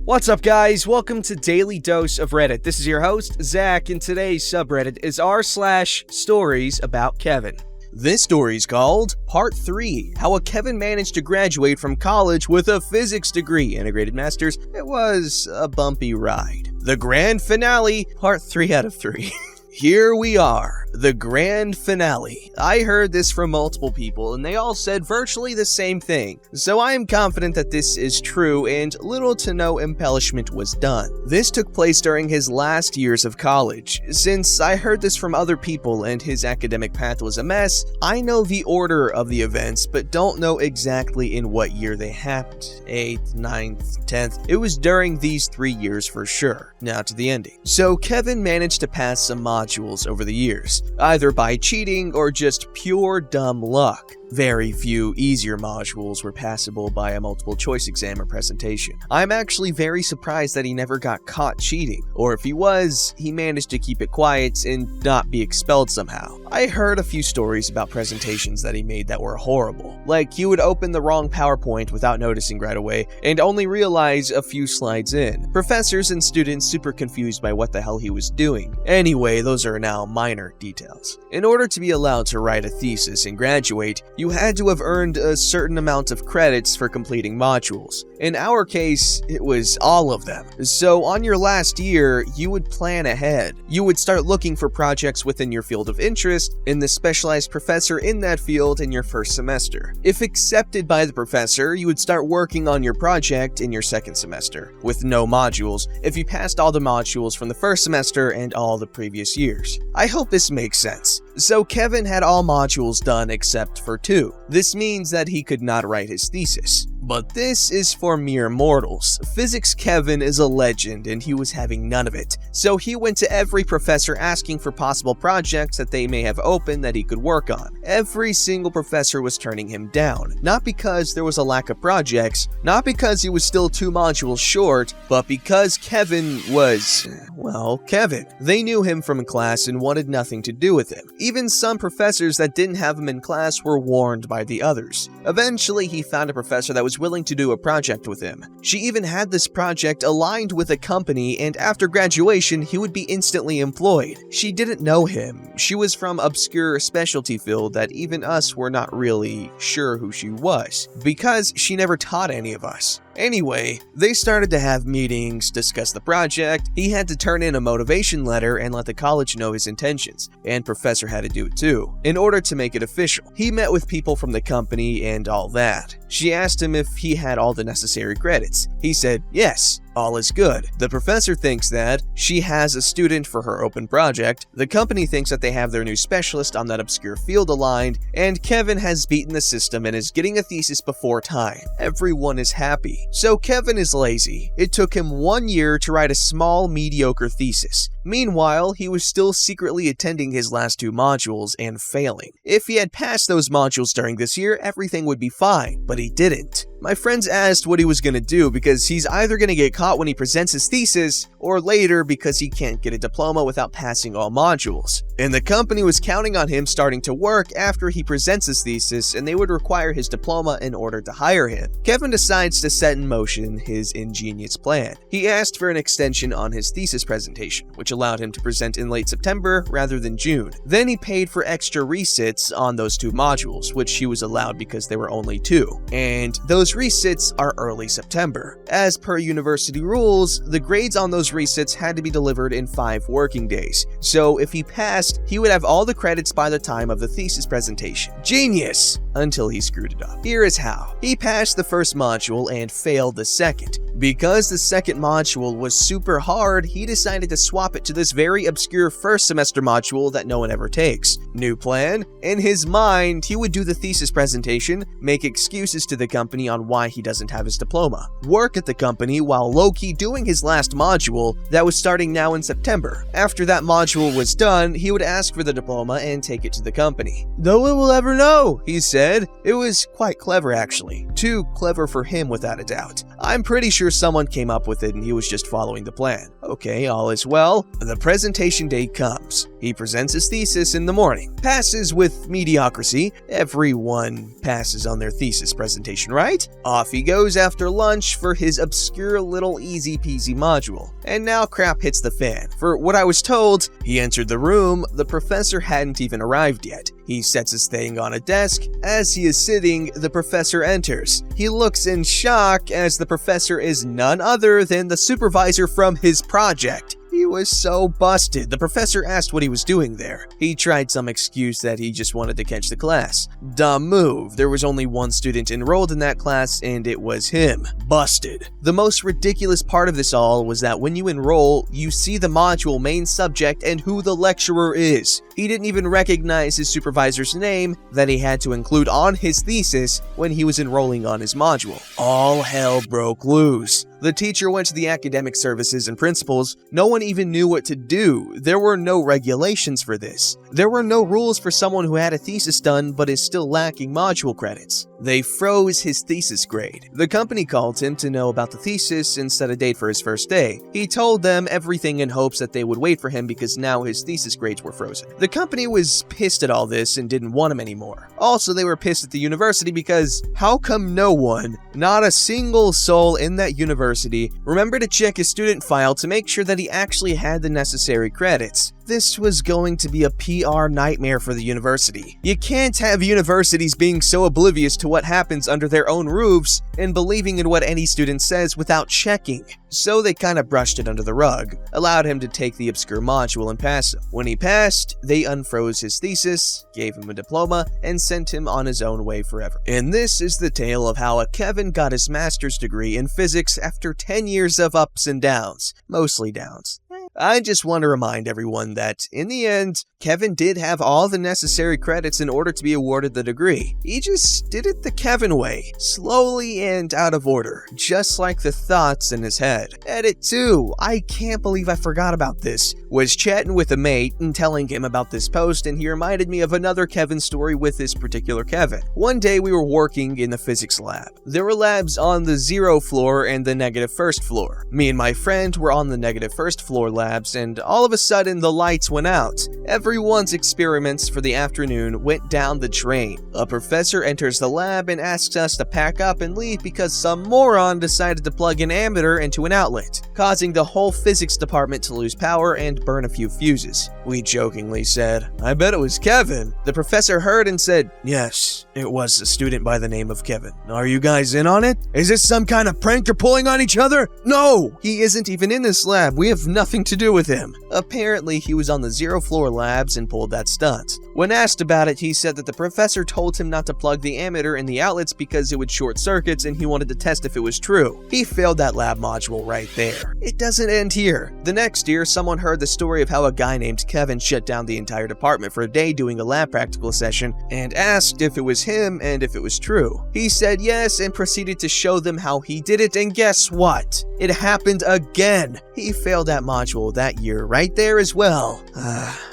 What's up, guys? Welcome to Daily Dose of Reddit. This is your host, Zach, and today's subreddit is r/StoriesAboutKevin. This story's called Part 3, How a Kevin Managed to Graduate from College with a Physics Degree. Integrated Masters. It was a bumpy ride. The Grand Finale, Part 3 out of 3. Here we are, the grand finale. I heard this from multiple people and they all said virtually the same thing, so I am confident that this is true and little to no embellishment was done. This took place during his last years of college. Since I heard this from other people and his academic path was a mess, I know the order of the events but don't know exactly in what year they happened. 8th, 9th, 10th. It was during these 3 years for sure. Now to the ending. So Kevin managed to pass some modules over the years, either by cheating or just pure dumb luck. Very few easier modules were passable by a multiple choice exam or presentation. I'm actually very surprised that he never got caught cheating, or if he was, he managed to keep it quiet and not be expelled somehow. I heard a few stories about presentations that he made that were horrible, like he would open the wrong PowerPoint without noticing right away and only realize a few slides in. Professors and students super confused by what the hell he was doing. Anyway, those are now minor details. In order to be allowed to write a thesis and graduate, you had to have earned a certain amount of credits for completing modules. In our case, it was all of them. So on your last year, you would plan ahead. You would start looking for projects within your field of interest and the specialized professor in that field in your first semester. If accepted by the professor, you would start working on your project in your second semester, with no modules, if you passed all the modules from the first semester and all the previous years. I hope this makes sense. So Kevin had all modules done except for 2. This means that he could not write his thesis. But this is for mere mortals. Physics Kevin is a legend and he was having none of it. So he went to every professor asking for possible projects that they may have open that he could work on. Every single professor was turning him down. Not because there was a lack of projects, not because he was still 2 modules short, but because Kevin was, well, Kevin. They knew him from class and wanted nothing to do with him. Even some professors that didn't have him in class were warned by the others. Eventually, he found a professor that was willing to do a project with him. She even had this project aligned with a company, and after graduation, he would be instantly employed. She didn't know him. She was from obscure specialty field that even us were not really sure who she was, because she never taught any of us. Anyway, they started to have meetings, discuss the project. He had to turn in a motivation letter and let the college know his intentions, and professor had to do it too, in order to make it official. He met with people from the company and all that. She asked him if he had all the necessary credits. He said, yes, all is good. The professor thinks that she has a student for her open project, the company thinks that they have their new specialist on that obscure field aligned, and Kevin has beaten the system and is getting a thesis before time. Everyone is happy. So Kevin is lazy. It took him 1 year to write a small, mediocre thesis. Meanwhile, he was still secretly attending his last 2 modules and failing. If he had passed those modules during this year, everything would be fine, but he didn't. My friends asked what he was going to do because he's either going to get caught when he presents his thesis or later because he can't get a diploma without passing all modules. And the company was counting on him starting to work after he presents his thesis and they would require his diploma in order to hire him. Kevin decides to set in motion his ingenious plan. He asked for an extension on his thesis presentation, which allowed him to present in late September rather than June. Then he paid for extra resits on those 2 modules, which he was allowed because there were only 2. And those resits are early September. As per university rules, the grades on those resits had to be delivered in 5 working days. So if he passed, he would have all the credits by the time of the thesis presentation. Genius! Until he screwed it up. Here is how. He passed the first module and failed the second. Because the second module was super hard, he decided to swap it to this very obscure first semester module that no one ever takes. New plan? In his mind, he would do the thesis presentation, make excuses to the company on why he doesn't have his diploma, work at the company while low-key doing his last module that was starting now in September. After that module was done, he would ask for the diploma and take it to the company. No one will ever know, he said. It was quite clever actually. Too clever for him without a doubt. I'm pretty sure someone came up with it and he was just following the plan. Okay, all is well. The presentation day comes. He presents his thesis in the morning. Passes with mediocrity. Everyone passes on their thesis presentation, right? Off he goes after lunch for his obscure little easy-peasy module. And now crap hits the fan. For what I was told, he entered the room, the professor hadn't even arrived yet. He sets his thing on a desk. As he is sitting, the professor enters. He looks in shock as the professor is none other than the supervisor from his project. He was so busted. The professor asked what he was doing there. He tried some excuse that he just wanted to catch the class. Dumb move. There was only one student enrolled in that class, and it was him. Busted. The most ridiculous part of this all was that when you enroll, you see the module main subject and who the lecturer is. He didn't even recognize his supervisor's name that he had to include on his thesis when he was enrolling on his module. All hell broke loose. The teacher went to the academic services and principals. No one even knew what to do. There were no regulations for this. There were no rules for someone who had a thesis done but is still lacking module credits. They froze his thesis grade. The company called him to know about the thesis and set a date for his first day. He told them everything in hopes that they would wait for him because now his thesis grades were frozen. The company was pissed at all this and didn't want him anymore. Also, they were pissed at the university because how come no one, not a single soul in that university, remembered to check his student file to make sure that he actually had the necessary credits? This was going to be a PR nightmare for the university. You can't have universities being so oblivious to what happens under their own roofs and believing in what any student says without checking. So they kind of brushed it under the rug, allowed him to take the obscure module and pass him. When he passed, they unfroze his thesis, gave him a diploma, and sent him on his own way forever. And this is the tale of how Kevin got his master's degree in physics after 10 years of ups and downs, mostly downs. I just want to remind everyone that, in the end, Kevin did have all the necessary credits in order to be awarded the degree. He just did it the Kevin way, slowly and out of order, just like the thoughts in his head. Edit 2, I can't believe I forgot about this, was chatting with a mate and telling him about this post, and he reminded me of another Kevin story with this particular Kevin. One day we were working in the physics lab. There were labs on the 0 floor and the negative first floor. Me and my friend were on the negative first floor labs, and all of a sudden the lights went out. Everyone's experiments for the afternoon went down the drain. A professor enters the lab and asks us to pack up and leave because some moron decided to plug an ammeter into an outlet, causing the whole physics department to lose power and burn a few fuses. We jokingly said, "I bet it was Kevin." The professor heard and said, "Yes, it was a student by the name of Kevin. Are you guys in on it? Is this some kind of prank you're pulling on each other?" "No, he isn't even in this lab. We have nothing to do with him." Apparently, he was on the 0 floor labs and pulled that stunt. When asked about it, he said that the professor told him not to plug the ammeter in the outlets because it would short circuits and he wanted to test if it was true. He failed that lab module right there. It doesn't end here. The next year, someone heard the story of how a guy named Kevin shut down the entire department for a day doing a lab practical session and asked if it was him and if it was true. He said yes and proceeded to show them how he did it, and guess what? It happened again. He failed that module that year right there as well.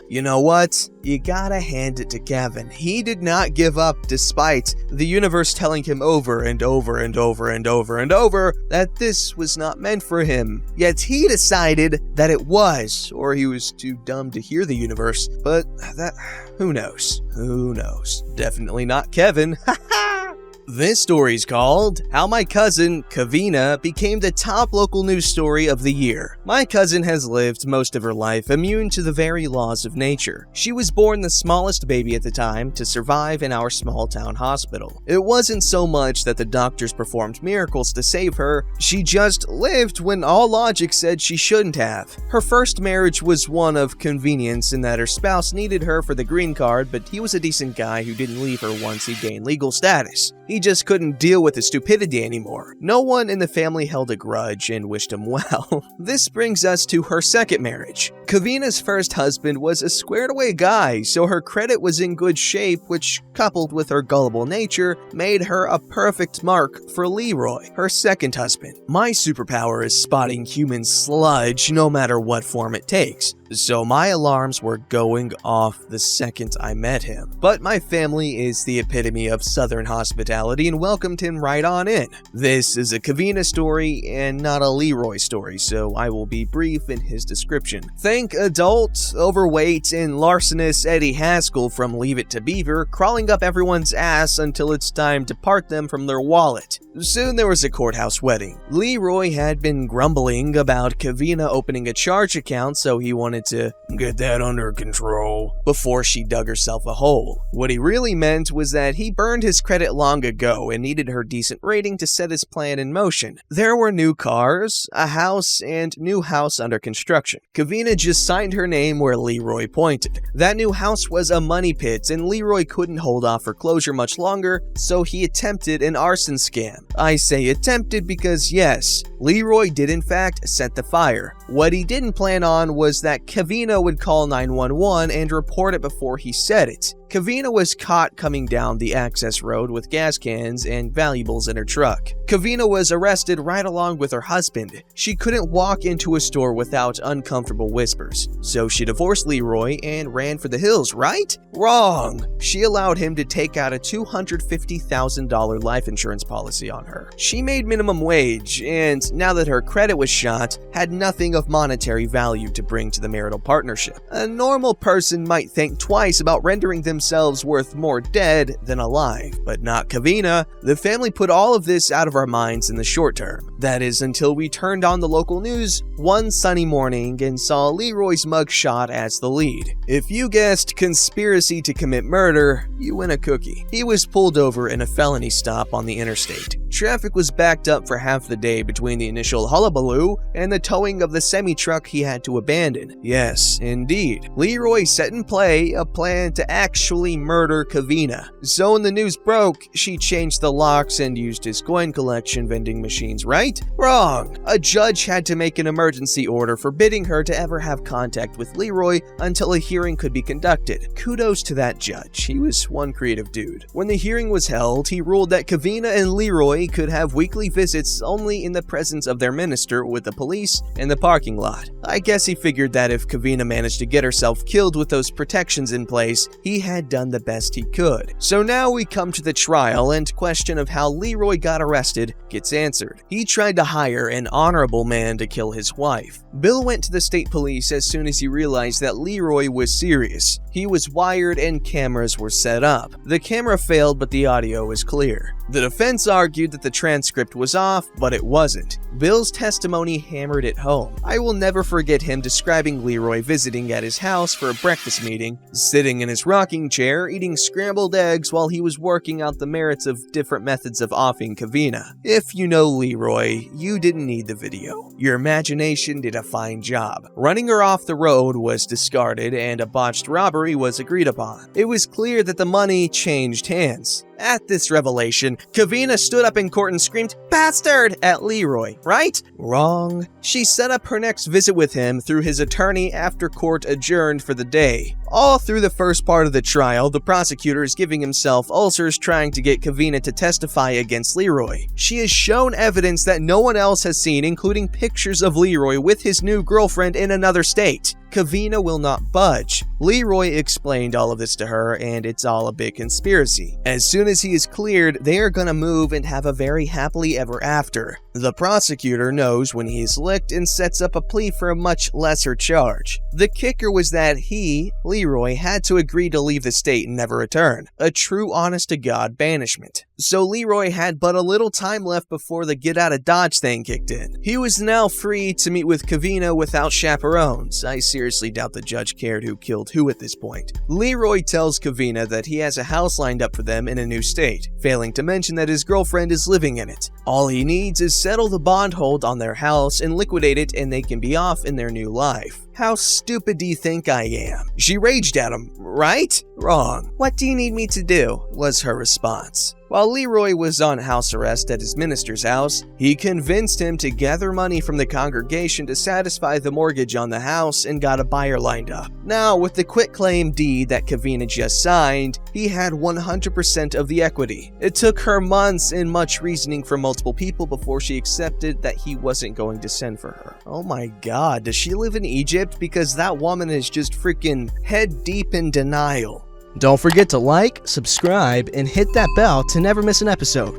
You know what? You gotta hand it to Kevin. He did not give up despite the universe telling him over and over and over and over and over that this was not meant for him. Yet he decided that it was, or he was too dumb to hear the universe. But who knows? Who knows? Definitely not Kevin. This story's called How My Cousin, Kavina, Became the Top Local News Story of the Year. My cousin has lived most of her life immune to the very laws of nature. She was born the smallest baby at the time to survive in our small town hospital. It wasn't so much that the doctors performed miracles to save her, she just lived when all logic said she shouldn't have. Her first marriage was one of convenience in that her spouse needed her for the green card, but he was a decent guy who didn't leave her once he gained legal status. He just couldn't deal with his stupidity anymore. No one in the family held a grudge and wished him well. This brings us to her second marriage. Kavina's first husband was a squared-away guy, so her credit was in good shape, which, coupled with her gullible nature, made her a perfect mark for Leroy, her second husband. My superpower is spotting human sludge no matter what form it takes, so my alarms were going off the second I met him. But my family is the epitome of Southern hospitality and welcomed him right on in. This is a Kavina story and not a Leroy story, so I will be brief in his description. Think adult, overweight, and larcenous Eddie Haskell from Leave It to Beaver crawling up everyone's ass until it's time to part them from their wallet. Soon there was a courthouse wedding. Leroy had been grumbling about Kevina opening a charge account, so he wanted to get that under control before she dug herself a hole. What he really meant was that he burned his credit long ago and needed her decent rating to set his plan in motion. There were new cars, a house, and new house under construction. Kevina just signed her name where Leroy pointed. That new house was a money pit, and Leroy couldn't hold off foreclosure much longer, so he attempted an arson scam. I say attempted because yes, Leroy did in fact set the fire. What he didn't plan on was that Kevina would call 911 and report it before he said it. Kevina was caught coming down the access road with gas cans and valuables in her truck. Kevina was arrested right along with her husband. She couldn't walk into a store without uncomfortable whispers, so she divorced Leroy and ran for the hills, right? Wrong! She allowed him to take out a $250,000 life insurance policy on her. She made minimum wage, and now that her credit was shot, had nothing of monetary value to bring to the marital partnership. A normal person might think twice about rendering themselves worth more dead than alive, but not Kevina. The family put all of this out of our minds in the short term. That is until we turned on the local news one sunny morning and saw Leroy's mugshot as the lead. If you guessed conspiracy to commit murder, you win a cookie. He was pulled over in a felony stop on the interstate. Traffic was backed up for half the day between the initial hullabaloo and the towing of the semi-truck he had to abandon. Yes, indeed. Leroy set in play a plan to actually murder Kevina. So when the news broke, she changed the locks and used his coin collection vending machines, right? Wrong. A judge had to make an emergency order forbidding her to ever have contact with Leroy until a hearing could be conducted. Kudos to that judge. He was one creative dude. When the hearing was held, he ruled that Kevina and Leroy could have weekly visits only in the presence of their minister with the police in the parking lot. I guess he figured that if Kevina managed to get herself killed with those protections in place, he had done the best he could. So now we come to the trial, and question of how Leroy got arrested gets answered. He tried to hire an honorable man to kill his wife. Bill went to the state police as soon as he realized that Leroy was serious. He was wired and cameras were set up. The camera failed, but the audio was clear. The defense argued that the transcript was off, but it wasn't. Bill's testimony hammered it home. I will never forget him describing Leroy visiting at his house for a breakfast meeting, sitting in his rocking chair, eating scrambled eggs while he was working out the merits of different methods of offing Kevina. If you know Leroy, you didn't need the video. Your imagination did a fine job. Running her off the road was discarded and a botched robbery was agreed upon. It was clear that the money changed hands. At this revelation, Kevina stood up in court and screamed, "Bastard!" at Leroy, right? Wrong. She set up her next visit with him through his attorney after court adjourned for the day. All through the first part of the trial, the prosecutor is giving himself ulcers trying to get Kevina to testify against Leroy. She has shown evidence that no one else has seen, including pictures of Leroy with his new girlfriend in another state. Kevina will not budge. Leroy explained all of this to her, and it's all a big conspiracy. As soon as he is cleared, they are gonna move and have a very happily ever after. The prosecutor knows when he is licked and sets up a plea for a much lesser charge. The kicker was that he, Leroy, had to agree to leave the state and never return. A true honest-to-God banishment. So Leroy had but a little time left before the get-out-of-Dodge thing kicked in. He was now free to meet with Kevina without chaperones. I seriously doubt the judge cared who killed who at this point. Leroy tells Kevina that he has a house lined up for them in a new state, failing to mention that his girlfriend is living in it. All he needs is settle the bond hold on their house and liquidate it, and they can be off in their new life. How stupid do you think I am? She raged at him, right? Wrong. What do you need me to do? Was her response. While Leroy was on house arrest at his minister's house, he convinced him to gather money from the congregation to satisfy the mortgage on the house and got a buyer lined up. Now, with the quitclaim deed that Kevina just signed, he had 100% of the equity. It took her months and much reasoning from multiple people before she accepted that he wasn't going to send for her. Oh my god, does she live in Egypt? Because that woman is just freaking head deep in denial. Don't forget to like, subscribe, and hit that bell to never miss an episode.